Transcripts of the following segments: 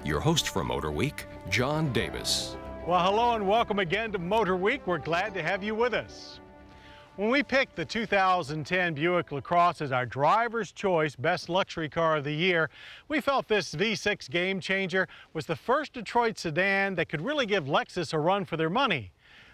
your host for MotorWeek, John Davis. Well, hello and welcome again to MotorWeek. We're glad to have you with us. When we picked the 2010 Buick LaCrosse as our driver's choice best luxury car of the year, we felt this V6 game changer was the first Detroit sedan that could really give Lexus a run for their money.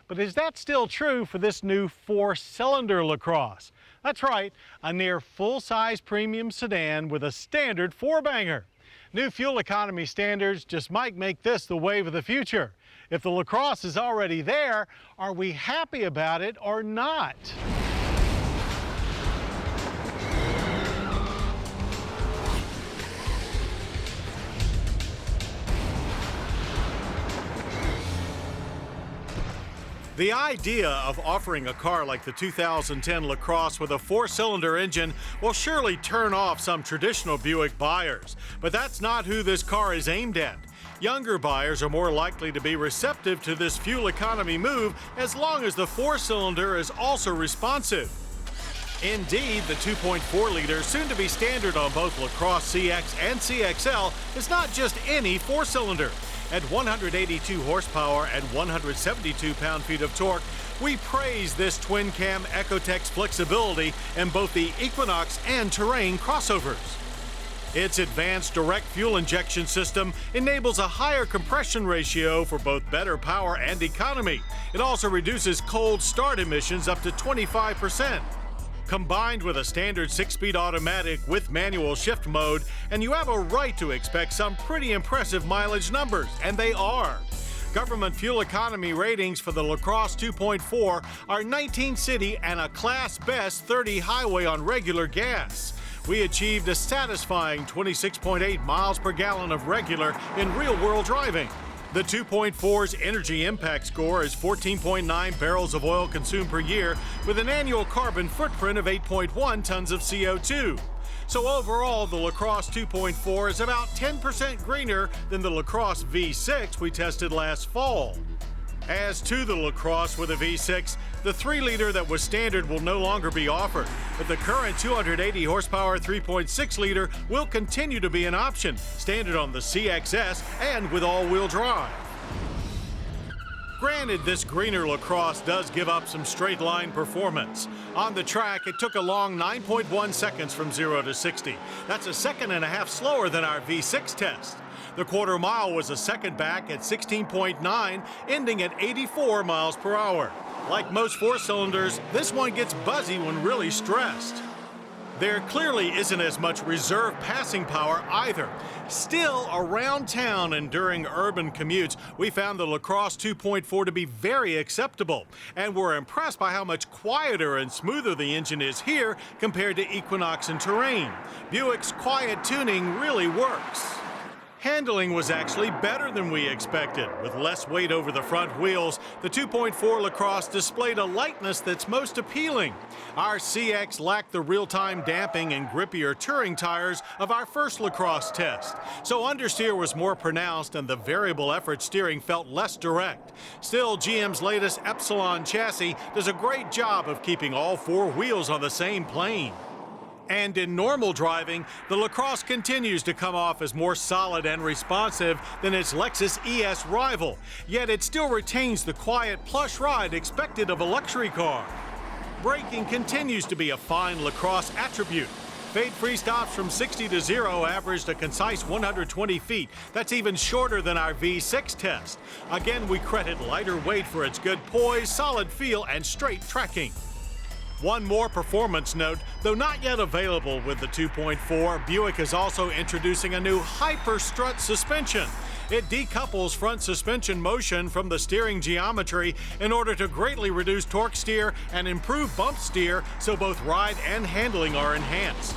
But is that still true for this new four-cylinder LaCrosse? That's right, a near full-size premium sedan with a standard four-banger. New fuel economy standards just might make this the wave of the future. If the LaCrosse is already there, are we happy about it or not? The idea of offering a car like the 2010 LaCrosse with a four-cylinder engine will surely turn off some traditional Buick buyers, but that's not who this car is aimed at. Younger buyers are more likely to be receptive to this fuel economy move as long as the four-cylinder is also responsive. Indeed, the 2.4-liter, soon to be standard on both LaCrosse CX and CXL, is not just any four-cylinder. At 182 horsepower and 172 pound-feet of torque, we praise this twin-cam Ecotec's flexibility in both the Equinox and Terrain crossovers. Its advanced direct fuel injection system enables a higher compression ratio for both better power and economy. It also reduces cold start emissions up to 25%. Combined with a standard 6-speed automatic with manual shift mode, and you have a right to expect some pretty impressive mileage numbers, and they are. Government fuel economy ratings for the LaCrosse 2.4 are 19 city and a class best 30 highway on regular gas. We achieved a satisfying 26.8 miles per gallon of regular in real-world driving. The 2.4's energy impact score is 14.9 barrels of oil consumed per year with an annual carbon footprint of 8.1 tons of CO2. So overall, the LaCrosse 2.4 is about 10% greener than the LaCrosse V6 we tested last fall. As to the LaCrosse with a V6, the 3-liter that was standard will no longer be offered, but the current 280 horsepower 3.6-liter will continue to be an option, standard on the CXS and with all-wheel drive. Granted, this greener LaCrosse does give up some straight-line performance. On the track, it took a long 9.1 seconds from 0 to 60. That's a second and a half slower than our V6 test. The quarter mile was a second back at 16.9, ending at 84 miles per hour. Like most four-cylinders, this one gets buzzy when really stressed. There clearly isn't as much reserve passing power either. Still, around town and during urban commutes, we found the LaCrosse 2.4 to be very acceptable, and we're impressed by how much quieter and smoother the engine is here compared to Equinox and Terrain. Buick's quiet tuning really works. Handling was actually better than we expected. With less weight over the front wheels, the 2.4 LaCrosse displayed a lightness that's most appealing. Our CX lacked the real-time damping and grippier touring tires of our first LaCrosse test, so understeer was more pronounced and the variable effort steering felt less direct. Still, GM's latest Epsilon chassis does a great job of keeping all four wheels on the same plane. And in normal driving, the LaCrosse continues to come off as more solid and responsive than its Lexus ES rival, yet it still retains the quiet, plush ride expected of a luxury car. Braking continues to be a fine LaCrosse attribute. Fade-free stops from 60 to 0 averaged a concise 120 feet. That's even shorter than our V6 test. Again, we credit lighter weight for its good poise, solid feel, and straight tracking. One more performance note, though not yet available with the 2.4, Buick is also introducing a new hyper strut suspension. It decouples front suspension motion from the steering geometry in order to greatly reduce torque steer and improve bump steer, so both ride and handling are enhanced.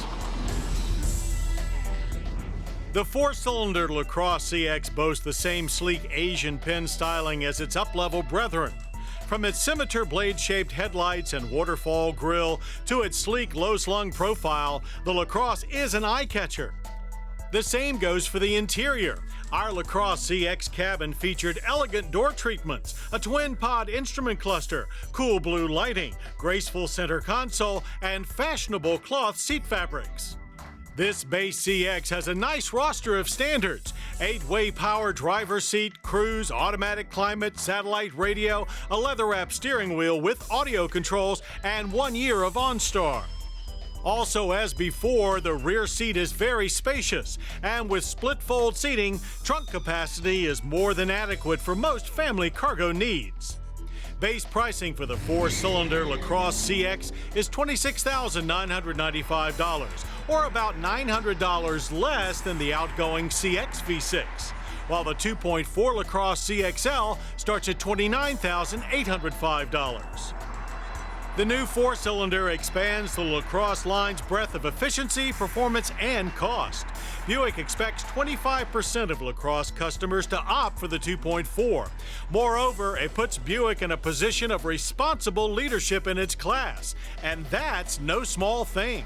The four-cylinder LaCrosse CX boasts the same sleek Asian pin styling as its up-level brethren. From its scimitar blade-shaped headlights and waterfall grille to its sleek, low-slung profile, the LaCrosse is an eye-catcher. The same goes for the interior. Our LaCrosse CX cabin featured elegant door treatments, a twin-pod instrument cluster, cool blue lighting, graceful center console, and fashionable cloth seat fabrics. This base CX has a nice roster of standards, 8-way power driver's seat, cruise, automatic climate, satellite radio, a leather-wrapped steering wheel with audio controls, and 1 year of OnStar. Also, as before, the rear seat is very spacious, and with split-fold seating, trunk capacity is more than adequate for most family cargo needs. Base pricing for the 4-cylinder LaCrosse CX is $26,995, or about $900 less than the outgoing CX V6, while the 2.4 LaCrosse CXL starts at $29,805. The new 4-cylinder expands the LaCrosse line's breadth of efficiency, performance, and cost. Buick expects 25% of LaCrosse customers to opt for the 2.4. Moreover, it puts Buick in a position of responsible leadership in its class, and that's no small thing.